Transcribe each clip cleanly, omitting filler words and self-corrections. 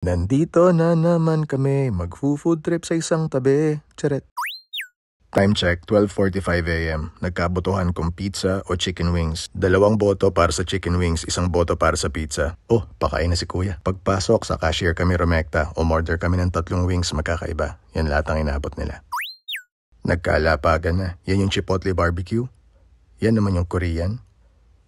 Nandito na naman kami, mag-food trip sa isang tabi. Charet. Time check, 12:45 AM. Nagkabotohan kung pizza o chicken wings. 2 boto para sa chicken wings, 1 boto para sa pizza. Oh, pakain na si kuya. Pagpasok sa cashier kami rumekta, umorder kami ng 3 wings magkakaiba. Yan lahat ang inabot nila. Nagkalapagan na. Yan yung Chipotle barbecue. Yan naman yung Korean.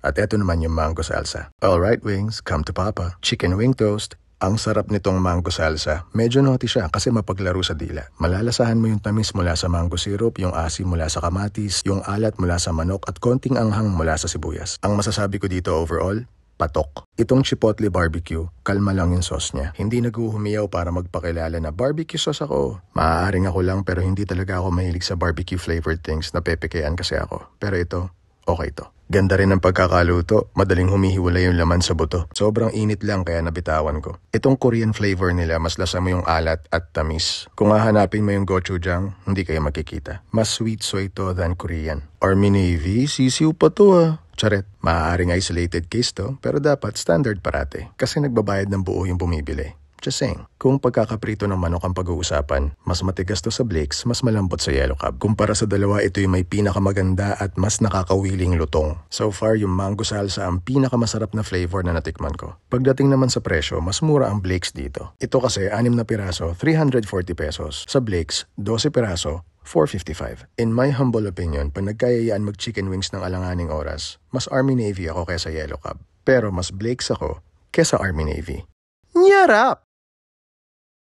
At eto naman yung mango salsa. Alright wings, come to papa. Chicken wing toast. Ang sarap nitong mango salsa. Medyo naughty siya kasi mapaglaro sa dila. Malalasahan mo yung tamis mula sa mango syrup, yung asim mula sa kamatis, yung alat mula sa manok at konting anghang mula sa sibuyas. Ang masasabi ko dito overall, patok. Itong Chipotle barbecue, kalma lang yung sauce niya. Hindi naghuhumiyaw para magpakilala na barbecue sauce ako. Maaaring ako lang pero hindi talaga ako mahilig sa barbecue flavored things. Napepekeyaan kasi ako. Pero ito, okay to. Ganda rin ang pagkakaluto, madaling humihiwalay yung laman sa buto. Sobrang init lang kaya nabitawan ko. Itong Korean flavor nila, mas lasa mo yung alat at tamis. Kung hahanapin mo yung gochujang, hindi kayo makikita. Mas sweet soy to than Korean. Army Navy, sisiw pa to ah. Charet, maaaring isolated case to, pero dapat standard parate. Kasi nagbabayad ng buo yung bumibili. Just saying, kung pagkakaprito ng manok ang pag-uusapan, mas matigas to sa Blake's, mas malambot sa Yellow Cab. Kumpara sa dalawa, ito yung may pinakamaganda at mas nakakawiling lutong. So far, yung mango salsa ang pinakamasarap na flavor na natikman ko. Pagdating naman sa presyo, mas mura ang Blake's dito. Ito kasi, 6 na piraso, 340 pesos. Sa Blake's, 12 piraso, 455. In my humble opinion, pag nagkayayaan mag-chicken wings ng alanganing oras, mas Army Navy ako kaysa Yellow Cab. Pero mas Blake's ako kaysa Army Navy. Nyarap!